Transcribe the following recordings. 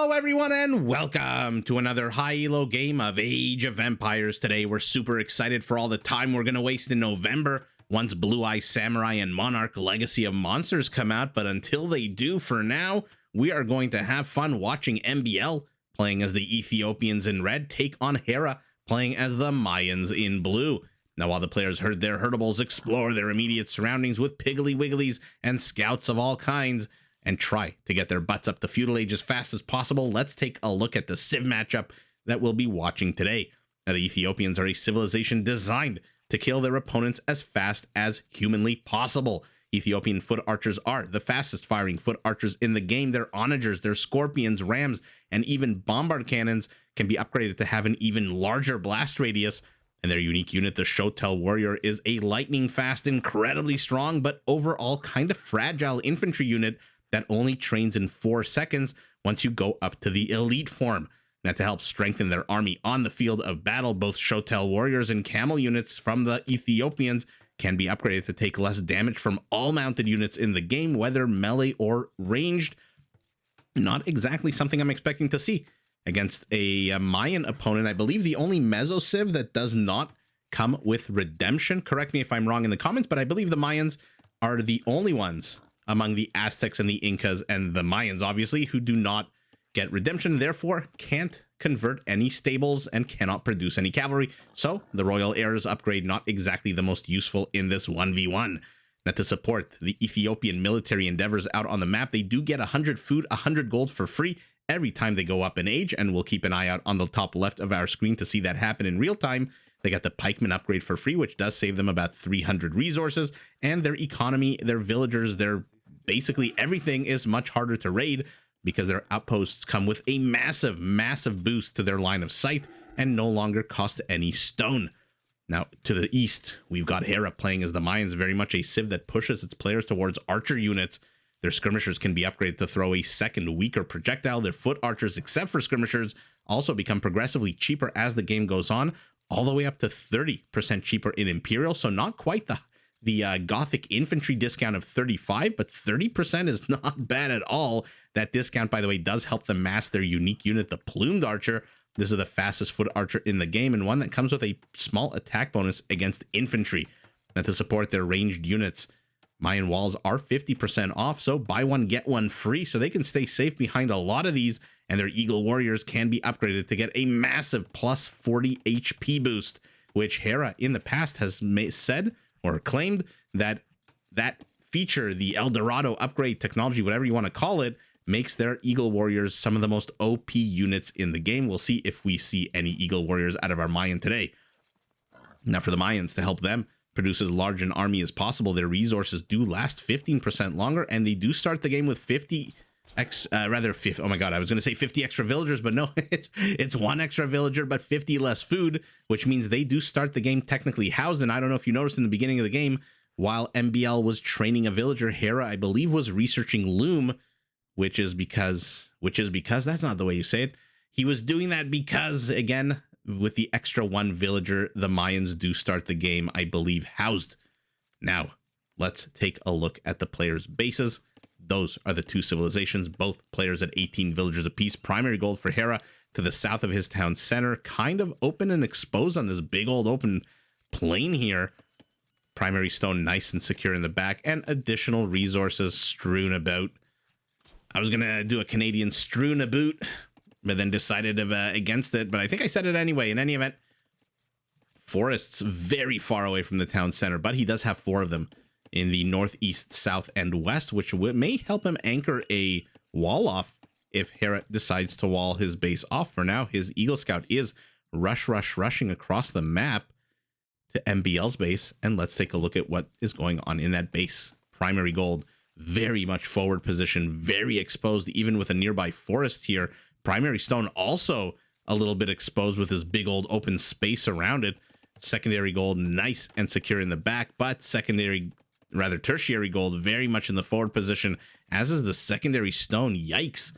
Hello everyone and welcome to another high elo game of Age of Empires. Today we're super excited for all the time we're going to waste in November once Blue Eye Samurai and Monarch Legacy of Monsters come out, but until they do, for now, we are going to have fun watching MbL playing as the Ethiopians in red take on Hera playing as the Mayans in blue. Now, while the players herd their herdables, explore their immediate surroundings with Piggly Wigglies and scouts of all kinds, and try to get their butts up the Feudal Age as fast as possible, let's take a look at the Civ matchup that we'll be watching today. Now, the Ethiopians are a civilization designed to kill their opponents as fast as humanly possible. Ethiopian foot archers are the fastest firing foot archers in the game. Their onagers, their scorpions, rams, and even bombard cannons can be upgraded to have an even larger blast radius. And their unique unit, the Shotel Warrior, is a lightning fast, incredibly strong, but overall kind of fragile infantry unit that only trains in 4 seconds once you go up to the elite form. Now, to help strengthen their army on the field of battle, both Shotel Warriors and Camel units from the Ethiopians can be upgraded to take less damage from all mounted units in the game, whether melee or ranged. Not exactly something I'm expecting to see against a Mayan opponent. I believe the only Meso Civ that does not come with redemption, correct me if I'm wrong in the comments, but I believe the Mayans are the only ones among the Aztecs and the Incas and the Mayans, obviously, who do not get redemption, therefore can't convert any stables and cannot produce any cavalry. So the Royal Heirs upgrade not exactly the most useful in this 1v1. Now, to support the Ethiopian military endeavors out on the map, they do get 100 food, 100 gold for free every time they go up in age, and we'll keep an eye out on the top left of our screen to see that happen in real time. They got the pikeman upgrade for free, which does save them about 300 resources, and their economy, their villagers, their basically everything is much harder to raid because their outposts come with a massive boost to their line of sight and no longer cost any stone. Now, to the east, we've got Hera playing as the Mayans, very much a civ that pushes its players towards archer units. Their skirmishers can be upgraded to throw a second weaker projectile. Their foot archers, except for skirmishers, also become progressively cheaper as the game goes on, all the way up to 30% cheaper in Imperial. So not quite the Gothic infantry discount of 35, but 30% is not bad at all. That discount, by the way, does help them mass their unique unit, the Plumed Archer. This is the fastest foot archer in the game, and one that comes with a small attack bonus against infantry. And to support their ranged units, Mayan walls are 50% off, so buy one, get one free, so they can stay safe behind a lot of these, and their Eagle Warriors can be upgraded to get a massive plus 40 HP boost, which Hera in the past has said or claimed that feature, the El Dorado upgrade technology, whatever you want to call it, makes their Eagle Warriors some of the most OP units in the game. We'll see if we see any Eagle Warriors out of our Mayan today. Now, for the Mayans, to help them produce as large an army as possible, their resources do last 15% longer, and they do start the game with 50 extra villagers, but no, it's one extra villager, but 50 less food, which means they do start the game technically housed. And I don't know if you noticed in the beginning of the game, while MbL was training a villager, Hera, I believe, was researching Loom, which is because that's not the way you say it. He was doing that because, again, with the extra one villager, the Mayans do start the game, I believe, housed. Now, let's take a look at the players' bases. Those are the two civilizations, both players at 18 villagers apiece. Primary gold for Hera to the south of his town center, kind of open and exposed on this big old open plain here. Primary stone nice and secure in the back, and additional resources strewn about. I was going to do a Canadian strewn about, but then decided against it, but I think I said it anyway. In any event, forests very far away from the town center, but he does have 4 of them in the northeast, south, and west, which may help him anchor a wall off if Hera decides to wall his base off. For now, his Eagle Scout is rushing across the map to MbL's base, and let's take a look at what is going on in that base. Primary gold, very much forward position, very exposed, even with a nearby forest here. Primary stone also a little bit exposed with this big old open space around it. Secondary gold, nice and secure in the back, but tertiary gold very much in the forward position, as is the secondary stone. Yikes.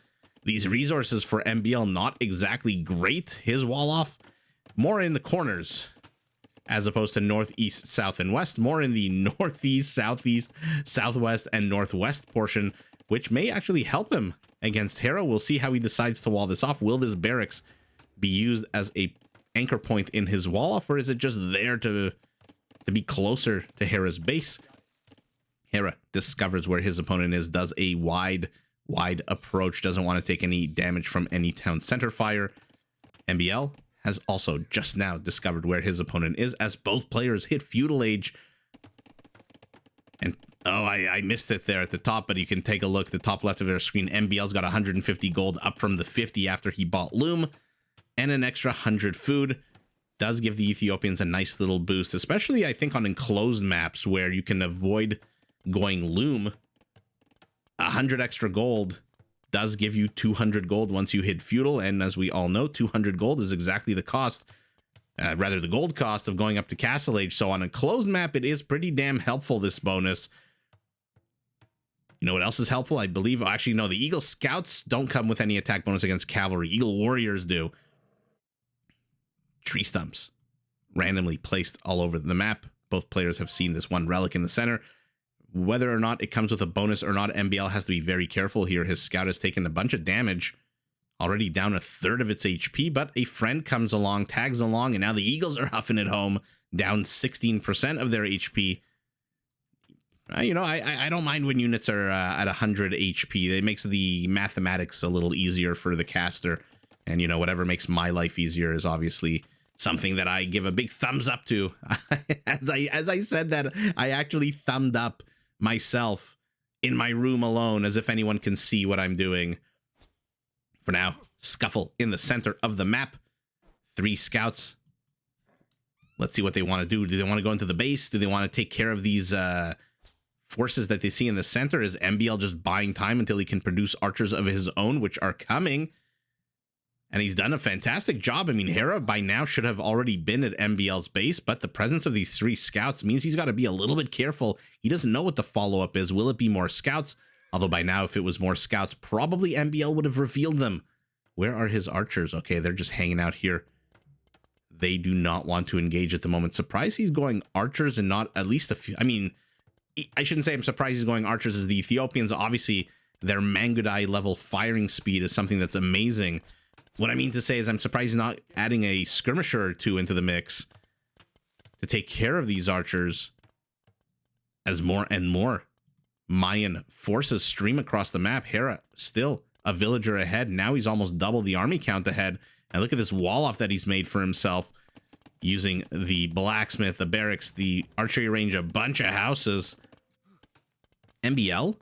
These resources for MbL not exactly great. His wall off more in the corners as opposed to northeast, south, and west, more in the northeast, southeast, southwest, and northwest portion, which may actually help him against Hera. We'll see how he decides to wall this off. Will this barracks be used as a anchor point in his wall off, or is it just there to be closer to Hera's base? Hera discovers where his opponent is, does a wide approach, doesn't want to take any damage from any town center fire. MbL has also just now discovered where his opponent is as both players hit Feudal Age. And oh, I missed it there at the top, but you can take a look at the top left of our screen. MbL's got 150 gold up from the 50 after he bought Loom, and an extra 100 food. Does give the Ethiopians a nice little boost, especially I think on enclosed maps where you can avoid going Loom. 100 extra gold does give you 200 gold once you hit Feudal, and as we all know, 200 gold is exactly the cost, rather the gold cost of going up to Castle Age. So on a closed map, it is pretty damn helpful, this bonus. You know what else is helpful? I believe, actually, no, the Eagle Scouts don't come with any attack bonus against cavalry. Eagle Warriors do. Tree stumps randomly placed all over the map. Both players have seen this one relic in the center. Whether or not it comes with a bonus or not, MbL has to be very careful here. His scout has taken a bunch of damage, already down a third of its HP, but a friend comes along, tags along, and now the Eagles are huffing it home, down 16% of their HP. You know, I don't mind when units are at 100 HP. It makes the mathematics a little easier for the caster. And, you know, whatever makes my life easier is obviously something that I give a big thumbs up to. As I said that, I actually thumbed up myself in my room alone, as if anyone can see what I'm doing. For now, Scuffle in the center of the map. 3 scouts. Let's see what they want to do. Do they want to go into the base? Do they want to take care of these forces that they see in the center? Is MbL just buying time until he can produce archers of his own, which are coming? And he's done a fantastic job. I mean, Hera by now should have already been at MbL's base, but the presence of these 3 scouts means he's got to be a little bit careful. He doesn't know what the follow-up is. Will it be more scouts? Although by now, if it was more scouts, probably MbL would have revealed them. Where are his archers? Okay, they're just hanging out here. They do not want to engage at the moment. Surprised he's going archers and not at least a few. I mean, I shouldn't say I'm surprised he's going archers as the Ethiopians. Obviously, their Mangudai level firing speed is something that's amazing. What I mean to say is I'm surprised he's not adding a skirmisher or 2 into the mix to take care of these archers as more and more Mayan forces stream across the map. Hera still a villager ahead. Now he's almost double the army count ahead. And look at this wall off that he's made for himself using the blacksmith, the barracks, the archery range, a bunch of houses. MbL?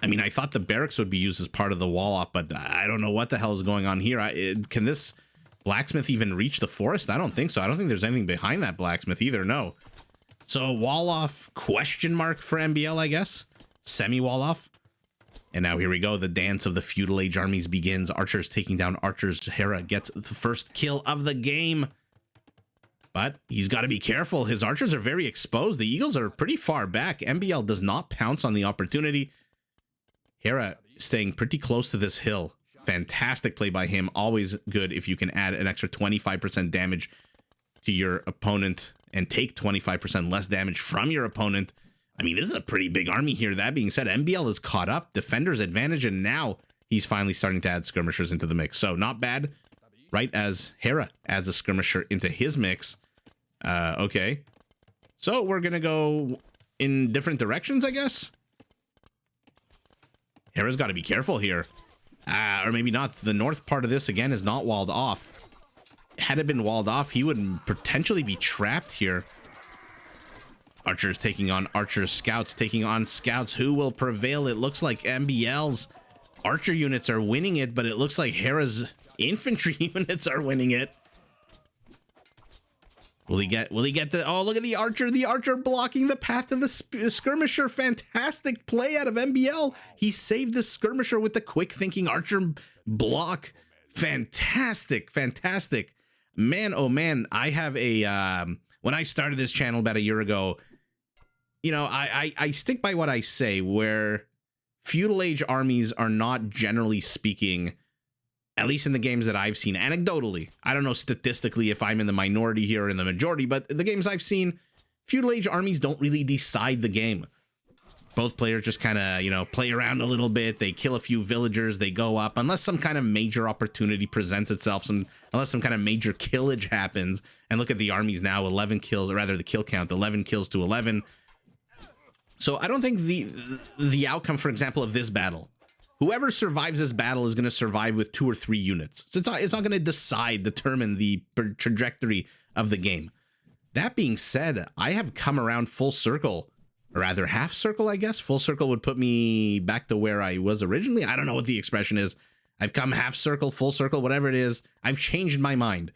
I mean, I thought the barracks would be used as part of the wall off, but I don't know what the hell is going on here. Can this blacksmith even reach the forest? I don't think so. I don't think there's anything behind that blacksmith either, no. So wall off question mark for MbL, I guess. Semi wall off. And now here we go. The dance of the Feudal Age armies begins. Archers taking down archers. Hera gets the first kill of the game. But he's got to be careful. His archers are very exposed. The Eagles are pretty far back. MbL does not pounce on the opportunity. Hera staying pretty close to this hill. Fantastic play by him. Always good if you can add an extra 25% damage to your opponent and take 25% less damage from your opponent. I mean, this is a pretty big army here. That being said, MbL is caught up. Defender's advantage, and now he's finally starting to add skirmishers into the mix. So not bad, right as Hera adds a skirmisher into his mix. Okay. So we're going to go in different directions, I guess. Hera's got to be careful here. Or maybe not. The north part of this, again, is not walled off. Had it been walled off, he would potentially be trapped here. Archers taking on archers. Scouts taking on scouts. Who will prevail? It looks like MbL's archer units are winning it, but it looks like Hera's infantry units are winning it. Will he get the, oh, look at the archer blocking the path to the skirmisher. Fantastic play out of MbL. He saved the skirmisher with the quick thinking archer block. Fantastic. Man, oh man, I have a, when I started this channel about a year ago, you know, I stick by what I say, where Feudal Age armies are not, generally speaking, at least in the games that I've seen, anecdotally. I don't know statistically if I'm in the minority here or in the majority, but the games I've seen, Feudal Age armies don't really decide the game. Both players just kind of, you know, play around a little bit. They kill a few villagers. They go up unless some kind of major opportunity presents itself. Unless some kind of major killage happens. And look at the armies now, 11 kills, or rather the kill count, 11 kills to 11. So I don't think the outcome, for example, of this battle, whoever survives this battle is going to survive with 2 or 3 units. So it's not going to determine the trajectory of the game. That being said, I have come around full circle. Or rather half circle, I guess. Full circle would put me back to where I was originally. I don't know what the expression is. I've come half circle, full circle, whatever it is. I've changed my mind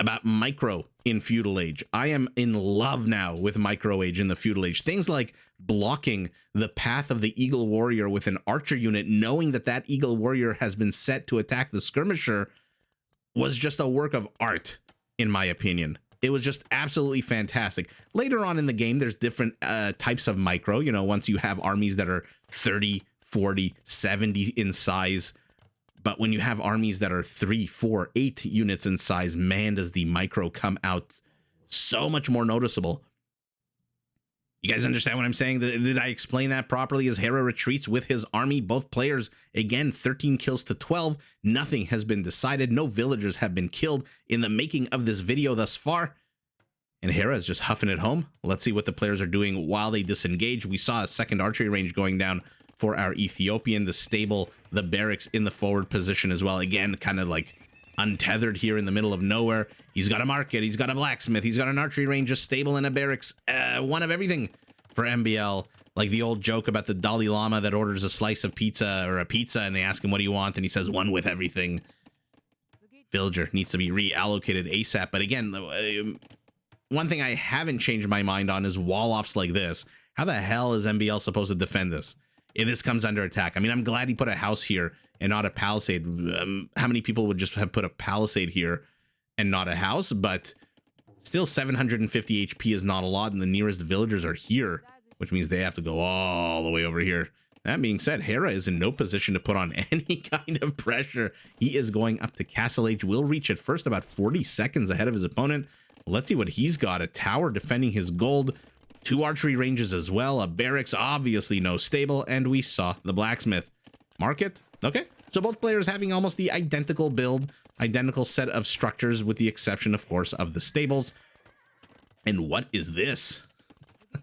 about micro in Feudal Age. I am in love now with micro age in the Feudal Age. Things like blocking the path of the Eagle Warrior with an archer unit, knowing that that Eagle Warrior has been set to attack the skirmisher, was just a work of art, in my opinion. It was just absolutely fantastic. Later on in the game, there's different types of micro. You know, once you have armies that are 30, 40, 70 in size. But when you have armies that are 3, 4, 8 units in size, man, does the micro come out so much more noticeable. You guys understand what I'm saying? Did I explain that properly? As Hera retreats with his army, both players, again, 13 kills to 12. Nothing has been decided. No villagers have been killed in the making of this video thus far. And Hera is just huffing it home. Let's see what the players are doing while they disengage. We saw a second archery range going down for our Ethiopian, the stable, the barracks in the forward position as well. Again, kind of like untethered here in the middle of nowhere. He's got a market, he's got a blacksmith, he's got an archery range, a stable, and a barracks. One of everything for MbL. Like the old joke about the Dalai Lama that orders a slice of pizza or a pizza and they ask him, what do you want? And he says, one with everything. Villager needs to be reallocated ASAP. But again, one thing I haven't changed my mind on is wall-offs like this. How the hell is MbL supposed to defend this if this comes under attack? I mean, I'm glad he put a house here and not a palisade. How many people would just have put a palisade here and not a house? But still, 750 HP is not a lot, and the nearest villagers are here, which means they have to go all the way over here. That being said, Hera is in no position to put on any kind of pressure. He is going up to Castle Age. Will reach at first about 40 seconds ahead of his opponent. Let's see what he's got. A tower defending his gold. 2 archery ranges as well. A barracks, obviously no stable. And we saw the blacksmith. Market. Okay. So both players having almost the identical build. Identical set of structures with the exception, of course, of the stables. And what is this?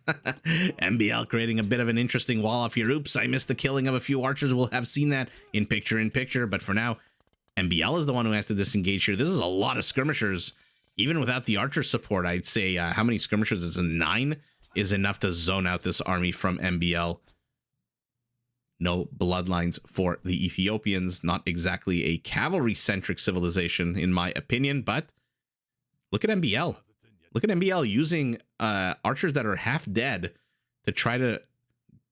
MbL creating a bit of an interesting wall off here. Oops, I missed the killing of a few archers. We'll have seen that in picture, but for now, MbL is the one who has to disengage here. This is a lot of skirmishers. Even without the archer support, I'd say how many skirmishers is it? 9 is enough to zone out this army from MbL. No bloodlines for the Ethiopians. Not exactly a cavalry-centric civilization, in my opinion, but look at MbL. Look at MbL using archers that are half dead to try to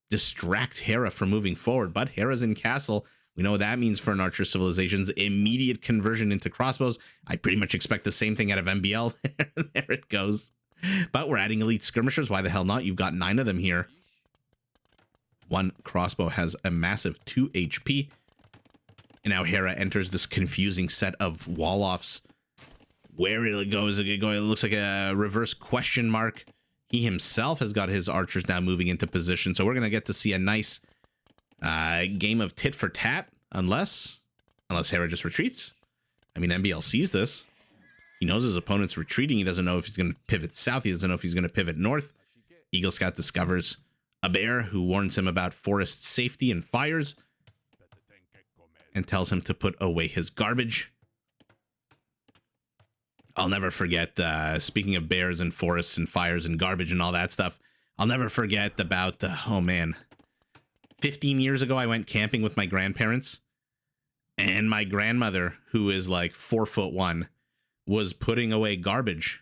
distract Hera from moving forward. But Hera's in castle. We know what that means for an archer civilization's immediate conversion into crossbows. I pretty much expect the same thing out of MbL. There it goes. But we're adding elite skirmishers. Why the hell not? You've got 9 of them here. One crossbow has a massive 2 HP. And now Hera enters this confusing set of wall-offs. Where it goes, it looks like a reverse question mark. He himself has got his archers now moving into position. So we're going to get to see a nice game of tit for tat. Unless Hera just retreats. I mean, MbL sees this. He knows his opponent's retreating. He doesn't know if he's going to pivot south. He doesn't know if he's going to pivot north. Eagle Scout discovers a bear who warns him about forest safety and fires. And tells him to put away his garbage. I'll never forget, speaking of bears and forests and fires and garbage and all that stuff, I'll never forget about, oh man, 15 years ago, I went camping with my grandparents, and my grandmother, who is like 4'1", was putting away garbage.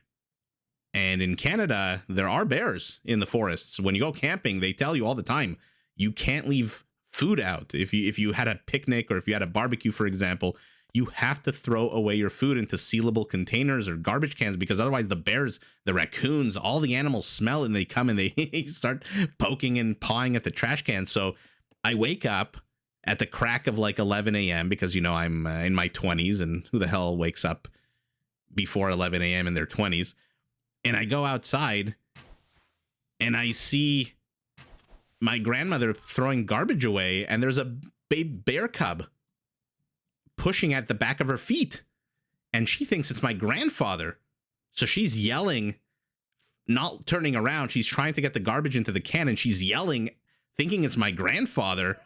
And in Canada, there are bears in the forests. When you go camping, they tell you all the time, you can't leave food out. If you had a picnic or if you had a barbecue, for example, you have to throw away your food into sealable containers or garbage cans, because otherwise the bears, the raccoons, all the animals smell and they come and they start poking and pawing at the trash can. So I wake up at the crack of like 11 a.m. because, you know, I'm in my 20s, and who the hell wakes up before 11 a.m. in their 20s? And I go outside and I see my grandmother throwing garbage away, and there's a bear cub pushing at the back of her feet, and she thinks it's my grandfather. So she's yelling, not turning around. She's trying to get the garbage into the can, and she's yelling, thinking it's my grandfather,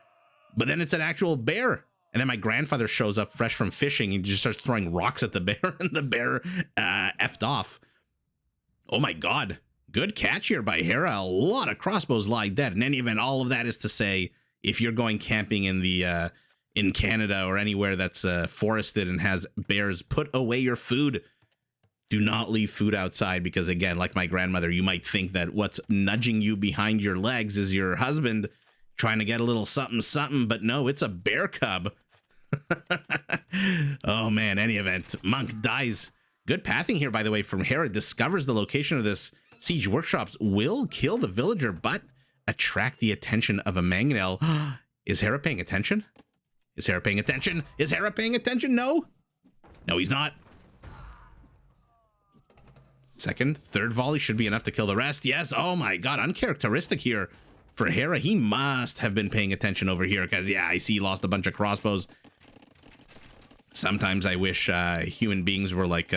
but then it's an actual bear. And then my grandfather shows up fresh from fishing and just starts throwing rocks at the bear, and the bear effed off. Oh my god. Good catch here by Hera. A lot of crossbows lie dead. In any event, all of that is to say, if you're going camping in the in Canada or anywhere that's forested and has bears, put away your food. Do not leave food outside, because again, like my grandmother, you might think that what's nudging you behind your legs is your husband trying to get a little something something, but no, it's a bear cub. Oh man, any event, monk dies. Good pathing here, by the way, from Hera. Discovers the location of this siege workshops, will kill the villager, but attract the attention of a mangonel. Is Hera paying attention? Is Hera paying attention? Is Hera paying attention? No. No, he's not. Second, third volley should be enough to kill the rest. Yes. Oh my god, uncharacteristic here for Hera. He must have been paying attention over here, because yeah, I see he lost a bunch of crossbows. Sometimes I wish human beings were like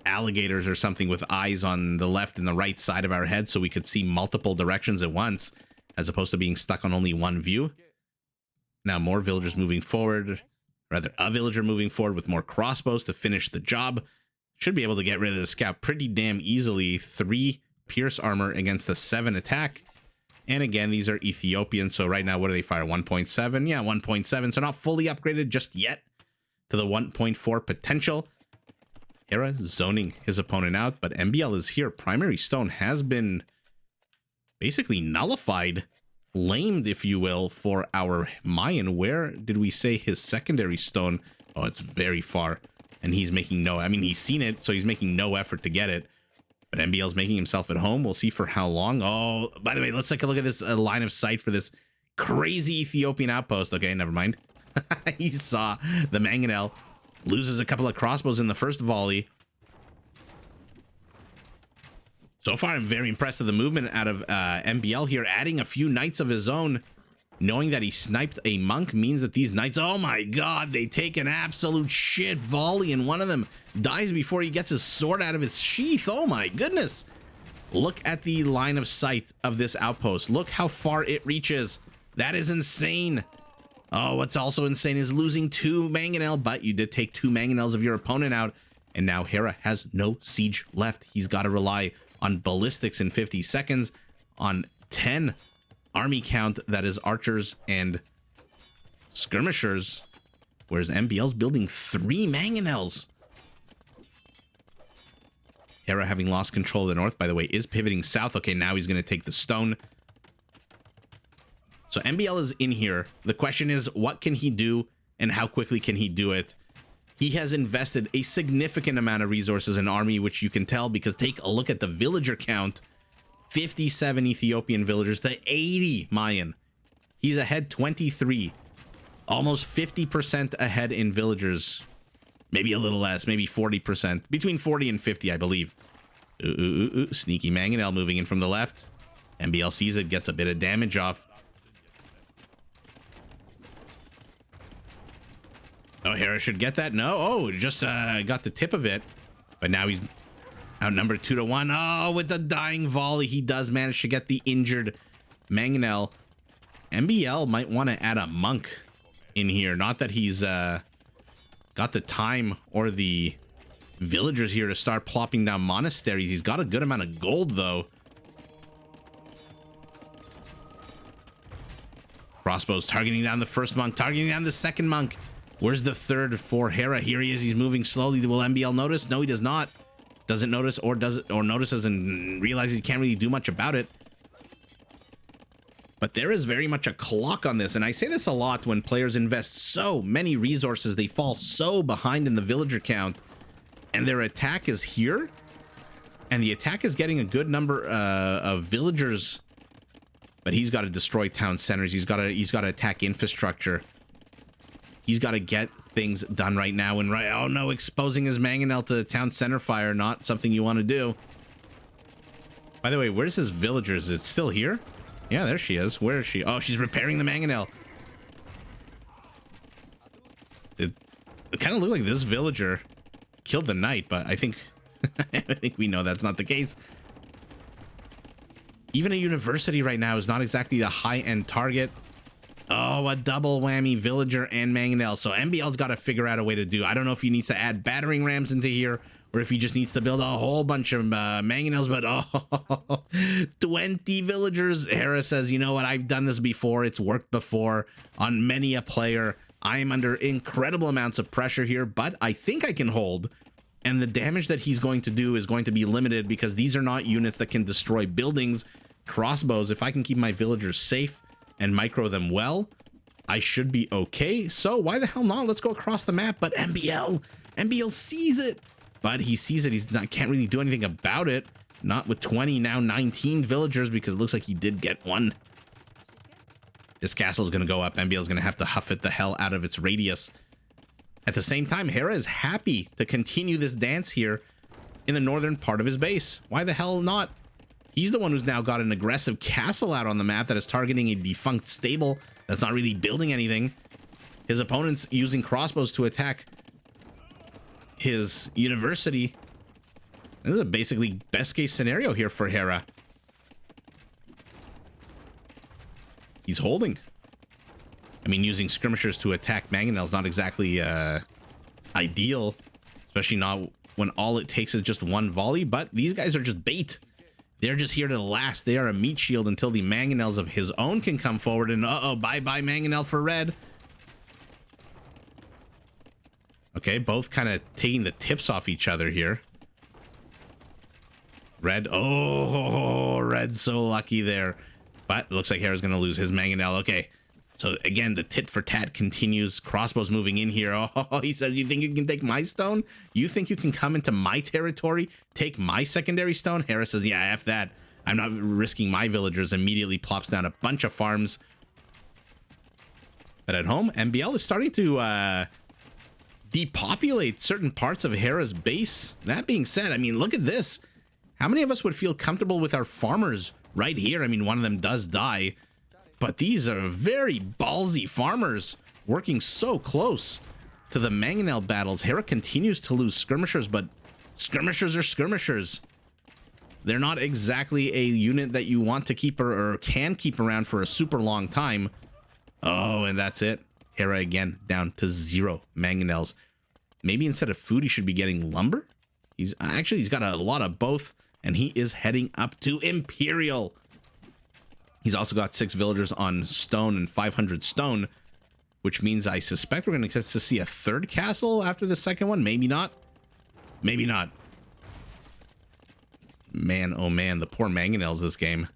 alligators or something, with eyes on the left and the right side of our head, so we could see multiple directions at once, as opposed to being stuck on only one view. Now more villagers moving forward, rather a villager moving forward with more crossbows to finish the job. Should be able to get rid of the scout pretty damn easily. 3 pierce armor against a 7 attack. And again, these are Ethiopians, so right now, what do they fire? 1.7? Yeah, 1.7, so not fully upgraded just yet to the 1.4 potential. Hera zoning his opponent out, but MbL is here. Primary stone has been basically nullified, lamed, if you will, for our Mayan. Where did we say his secondary stone? Oh, it's very far, and he's making no, I mean, he's seen it, so he's making no effort to get it. But MbL's making himself at home. We'll see for how long. Oh, by the way, let's take a look at this line of sight for this crazy Ethiopian outpost. Okay, never mind. He saw the mangonel, loses a couple of crossbows in the first volley. So far, I'm very impressed with the movement out of MbL here, adding a few knights of his own. Knowing that he sniped a monk means that these knights, oh my god, they take an absolute shit volley, and one of them dies before he gets his sword out of its sheath. Oh my goodness. Look at the line of sight of this outpost. Look how far it reaches. That is insane. Oh, what's also insane is losing 2 mangonel, but you did take 2 mangonels of your opponent out, and now Hera has no siege left. He's got to rely on ballistics in 50 seconds, on 10 army count, that is archers and skirmishers, whereas MbL's building 3 mangonels. Hera, having lost control of the north, by the way, is pivoting south. Okay, now he's going to take the stone. So MbL is in here. The question is, what can he do and how quickly can he do it? He has invested a significant amount of resources in army, which you can tell because take a look at the villager count. 57 Ethiopian villagers to 80 Mayan. He's ahead 23. Almost 50% ahead in villagers. Maybe a little less, maybe 40%. Between 40 and 50, I believe. Sneaky mangonel moving in from the left. MbL sees it, gets a bit of damage off. Oh, Hera should get that. No, oh, just got the tip of it. But now he's outnumbered 2-1. Oh, with the dying volley, he does manage to get the injured mangonel. MbL might want to add a monk in here. Not that he's got the time or the villagers here to start plopping down monasteries. He's got a good amount of gold, though. Crossbows targeting down the first monk, targeting down the second monk. Where's the third for Hera? Here he is. He's moving slowly. Will MbL notice? No, he does not. Doesn't notice, or does it, or notices and realizes he can't really do much about it. But there is very much a clock on this, and I say this a lot when players invest so many resources, they fall so behind in the villager count, and their attack is here, and the attack is getting a good number of villagers, but he's got to destroy town centers. He's got to attack infrastructure. He's got to get things done right now, and right, oh no, exposing his mangonel to town center fire, not something you want to do. By the way, where's his villagers? It's still here? Yeah, there she is. Where is she? Oh, she's repairing the mangonel. It kind of looked like this villager killed the knight, but I think I think we know that's not the case. Even a university right now is not exactly the high-end target. Oh, a double whammy, villager and mangonel. So MbL's got to figure out a way to do. I don't know if he needs to add battering rams into here or if he just needs to build a whole bunch of mangonels. But oh, 20 villagers. Hera says, you know what? I've done this before. It's worked before on many a player. I am under incredible amounts of pressure here, but I think I can hold. And the damage that he's going to do is going to be limited because these are not units that can destroy buildings. Crossbows, if I can keep my villagers safe and micro them well, I should be okay. So why the hell not? Let's go across the map. But MbL sees it. But he sees it. He's not, can't really do anything about it. Not with 20, now 19 villagers, because it looks like he did get one. This castle is going to go up. MbL is going to have to huff it the hell out of its radius. At the same time, Hera is happy to continue this dance here in the northern part of his base. Why the hell not? He's the one who's now got an aggressive castle out on the map that is targeting a defunct stable that's not really building anything. His opponent's using crossbows to attack his university. This is a basically best case scenario here for Hera. He's holding. I mean, using skirmishers to attack mangonel is not exactly ideal, especially not when all it takes is just one volley, but these guys are just bait. They're just here to last. They are a meat shield until the mangonels of his own can come forward, and uh-oh, bye-bye mangonel for red. Okay, both kind of taking the tips off each other here. Red, oh, red's so lucky there. But it looks like Hera's going to lose his mangonel. Okay, so again, the tit for tat continues. Crossbows moving in here. Oh, he says, you think you can take my stone? You think you can come into my territory, take my secondary stone? Hera says, yeah, F that. I'm not risking my villagers. Immediately plops down a bunch of farms. But at home, MbL is starting to depopulate certain parts of Hera's base. That being said, I mean, look at this. How many of us would feel comfortable with our farmers right here? I mean, one of them does die, but these are very ballsy farmers working so close to the mangonel battles. Hera continues to lose skirmishers, but skirmishers are skirmishers. They're not exactly a unit that you want to keep or can keep around for a super long time. Oh, and that's it. Hera again down to 0 mangonels. Maybe instead of food, he should be getting lumber. He's got a lot of both, and he is heading up to Imperial. He's also got 6 villagers on stone and 500 stone, which means I suspect we're going to get to see a third castle after the second one. Maybe not. Maybe not. Man, oh man, the poor mangonels this game.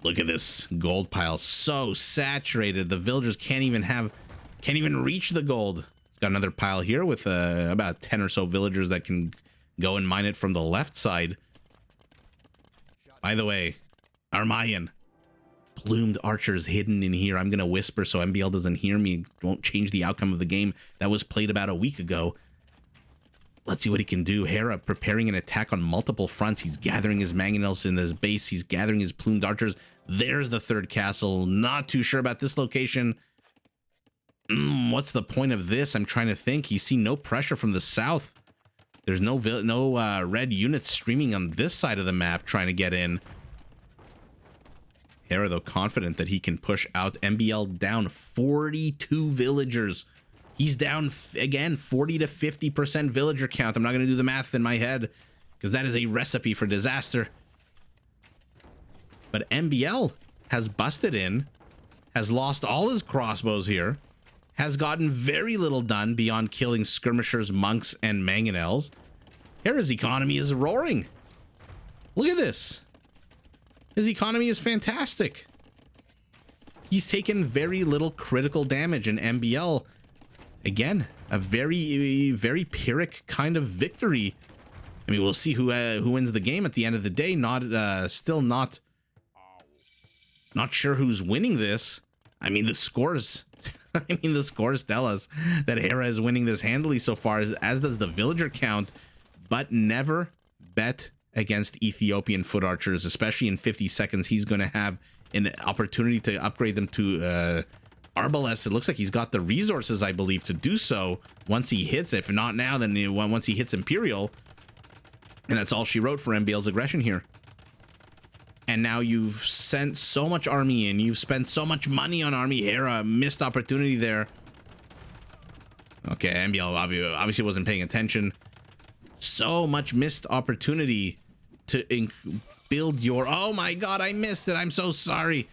Look at this gold pile, so saturated. The villagers can't even reach the gold. Got another pile here with about 10 or so villagers that can go and mine it from the left side. By the way, our Mayan plumed archers hidden in here. I'm gonna whisper so MbL doesn't hear me. Won't change the outcome of the game that was played about a week ago. Let's see what he can do. Hera preparing an attack on multiple fronts. He's gathering his mangonels in his base. He's gathering his plumed archers. There's the third castle. Not too sure about this location. What's the point of this? I'm trying to think. He's seen no pressure from the south. There's no red units streaming on this side of the map trying to get in. Hera, though, confident that he can push out. MbL down 42 villagers. He's down, again, 40 to 50% villager count. I'm not going to do the math in my head because that is a recipe for disaster. But MbL has busted in, has lost all his crossbows here, has gotten very little done beyond killing skirmishers, monks, and mangonels. Hera's economy is roaring. Look at this. His economy is fantastic. He's taken very little critical damage, and MbL, again, a very, very Pyrrhic kind of victory. I mean, we'll see who wins the game at the end of the day. Still not sure who's winning this. I mean, the scores. I mean, the scores tell us that Hera is winning this handily so far, as does the villager count. But never bet against Ethiopian foot archers, especially in 50 seconds. He's going to have an opportunity to upgrade them to Arbalest. It looks like he's got the resources, I believe, to do so once he hits. If not now, then once he hits Imperial. And that's all she wrote for MbL's aggression here. And now you've sent so much army in. You've spent so much money on army. Hera, missed opportunity there. Okay, MbL obviously wasn't paying attention. So much missed opportunity to build your... Oh my god, I missed it. I'm so sorry.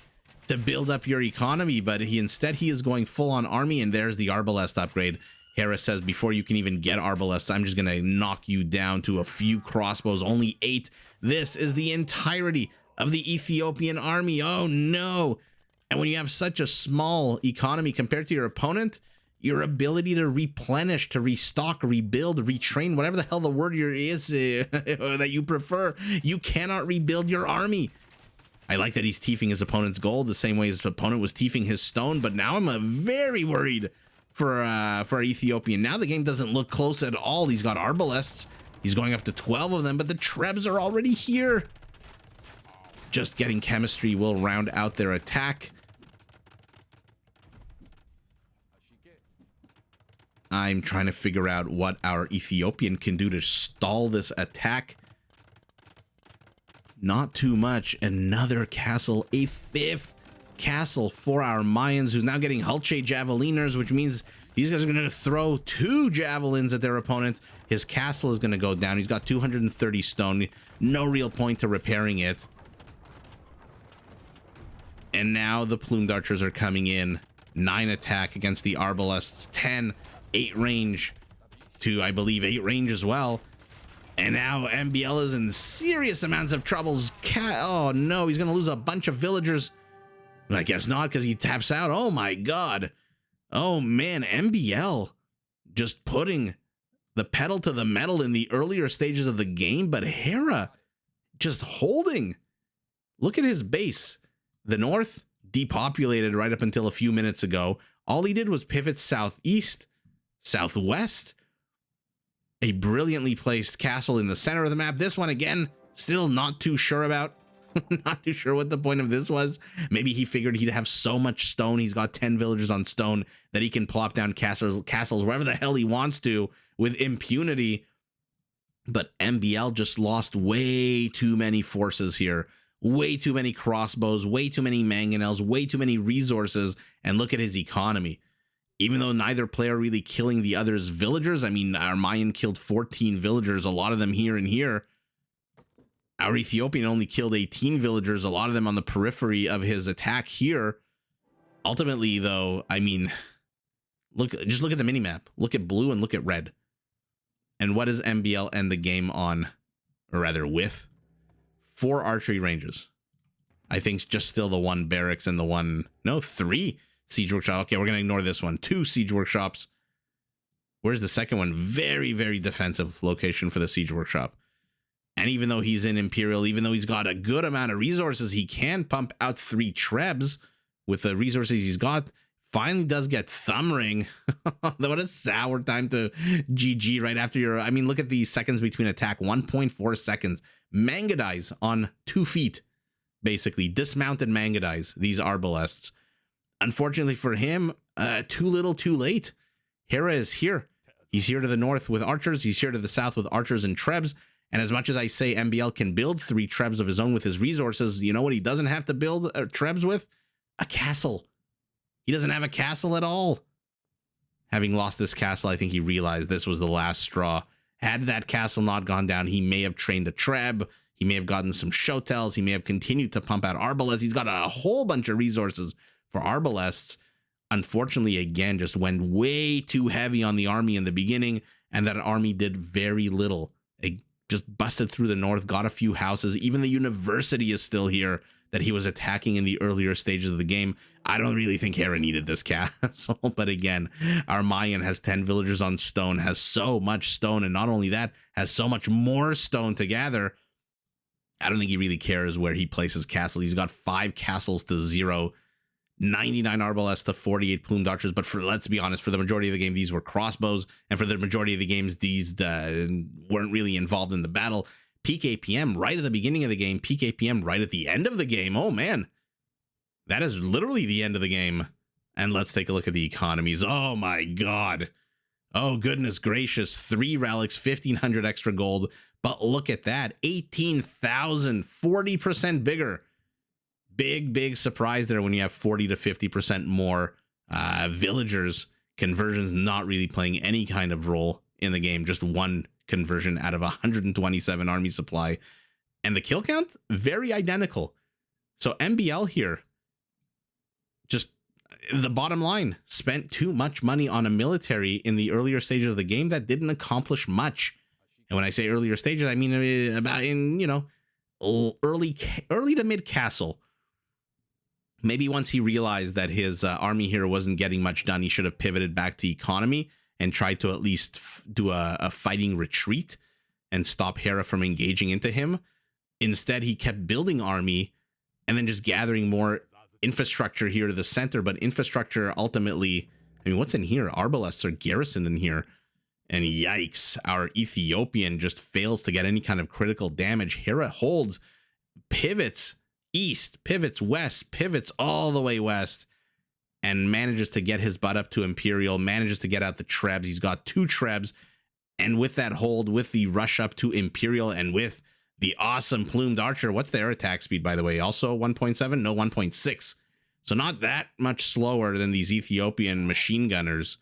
To build up your economy, but he is going full on army, and there's the Arbalest upgrade. Hera says, before you can even get Arbalest, I'm just gonna knock you down to a few crossbows, only 8. This is the entirety of the Ethiopian army. Oh no. And when you have such a small economy compared to your opponent, your ability to replenish, to restock, rebuild, retrain, whatever the hell the word is that you prefer, you cannot rebuild your army. I like that he's tiefing his opponent's gold the same way his opponent was tiefing his stone, but now I'm very worried for our Ethiopian. Now the game doesn't look close at all. He's got Arbalests. He's going up to 12 of them, but the Trebs are already here. Just getting chemistry will round out their attack. I'm trying to figure out what our Ethiopian can do to stall this attack. Not too much. Another castle, a 5th castle for our Mayans, who's now getting Hulche Javeliners, which means these guys are going to throw 2 javelins at their opponent. His castle is going to go down. He's got 230 stone. No real point to repairing it. And now the plumed archers are coming in. 9 attack against the Arbalests. 10, 8 range to, I believe, 8 range as well. And now MbL is in serious amounts of troubles. Oh no, he's going to lose a bunch of villagers. I guess not, because he taps out. Oh my god. Oh man, MbL just putting the pedal to the metal in the earlier stages of the game, but Hera just holding. Look at his base. The north, depopulated right up until a few minutes ago. All he did was pivot southeast, southwest. A brilliantly placed castle in the center of the map. This one, again, still not too sure about. Not too sure what the point of this was. Maybe he figured he'd have so much stone. He's got 10 villagers on stone that he can plop down castles wherever the hell he wants to with impunity. But MbL just lost way too many forces here. Way too many crossbows, way too many mangonels, way too many resources. And look at his economy. Even though neither player really killing the other's villagers, I mean, our Mayan killed 14 villagers, a lot of them here and here. Our Ethiopian only killed 18 villagers, a lot of them on the periphery of his attack here. Ultimately, though, I mean, just look at the minimap. Look at blue and look at red. And what does MbL end the game on, or rather with? 4 archery ranges. I think just still the 1 barracks and the 1, no, 3 siege workshop. Okay, we're gonna ignore this one. 2 siege workshops. Where's the second one? Very, very defensive location for the siege workshop. And even though he's in Imperial, even though he's got a good amount of resources, he can pump out 3 Trebs with the resources he's got. Finally does get Thumb Ring. What a sour time to GG right after your... I mean, look at the seconds between attack. 1.4 seconds. Mangadize on 2 feet, basically. Dismounted Mangadize, these Arbalests. Unfortunately for him, too little, too late. Hera is here. He's here to the north with archers. He's here to the south with archers and Trebs. And as much as I say MbL can build 3 Trebs of his own with his resources, you know what he doesn't have to build Trebs with? A castle. He doesn't have a castle at all. Having lost this castle, I think he realized this was the last straw. Had that castle not gone down, he may have trained a Treb. He may have gotten some Shotels. He may have continued to pump out Arbalests. He's got a whole bunch of resources for Arbalests. Unfortunately, again, just went way too heavy on the army in the beginning, and that army did very little. It just busted through the north, got a few houses. Even the university is still here that he was attacking in the earlier stages of the game. I don't really think Hera needed this castle, but again, our Mayan has 10 villagers on stone, has so much stone, and not only that, has so much more stone to gather. I don't think he really cares where he places castles. He's got 5 castles to 0, 99 Arbalests to 48 plumed archers, but let's be honest, for the majority of the game, these were crossbows, and for the majority of the games, these weren't really involved in the battle. peak APM right at the beginning of the game, peak APM right at the end of the game. Oh man, that is literally the end of the game. And let's take a look at the economies. Oh my god. Oh goodness gracious. 3 relics, 1,500 extra gold. But look at that, 18,000, 40% bigger. Big surprise there when you have 40 to 50% more villagers. Conversions not really playing any kind of role in the game. Just one conversion out of 127 army supply. And the kill count, very identical. So MbL here, just the bottom line, spent too much money on a military in the earlier stages of the game that didn't accomplish much. And when I say earlier stages, I mean about in, you know, early to mid castle. Maybe once he realized that his army here wasn't getting much done, he should have pivoted back to economy and tried to at least do a fighting retreat and stop Hera from engaging into him. Instead, he kept building army and then just gathering more infrastructure here to the center. But infrastructure ultimately, I mean, what's in here? Arbalests are garrisoned in here. And yikes, our Ethiopian just fails to get any kind of critical damage. Hera holds, pivots east, pivots west, pivots all the way west, and manages to get his butt up to Imperial, manages to get out the Trebs. He's got 2 Trebs, and with that hold, with the rush up to Imperial, and with the awesome plumed archer, what's their attack speed, by the way? Also 1.7? No, 1.6. So not that much slower than these Ethiopian machine gunners.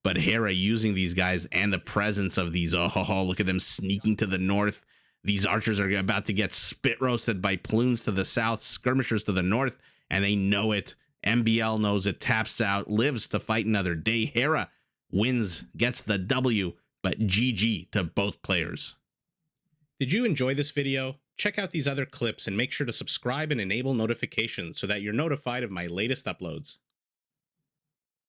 But Hera using these guys and the presence of these, oh, look at them sneaking to the north. These archers are about to get spit roasted by plumes to the south, skirmishers to the north, and they know it. MbL knows it, taps out, lives to fight another day. Hera wins, gets the W, but GG to both players. Did you enjoy this video? Check out these other clips and make sure to subscribe and enable notifications so that you're notified of my latest uploads.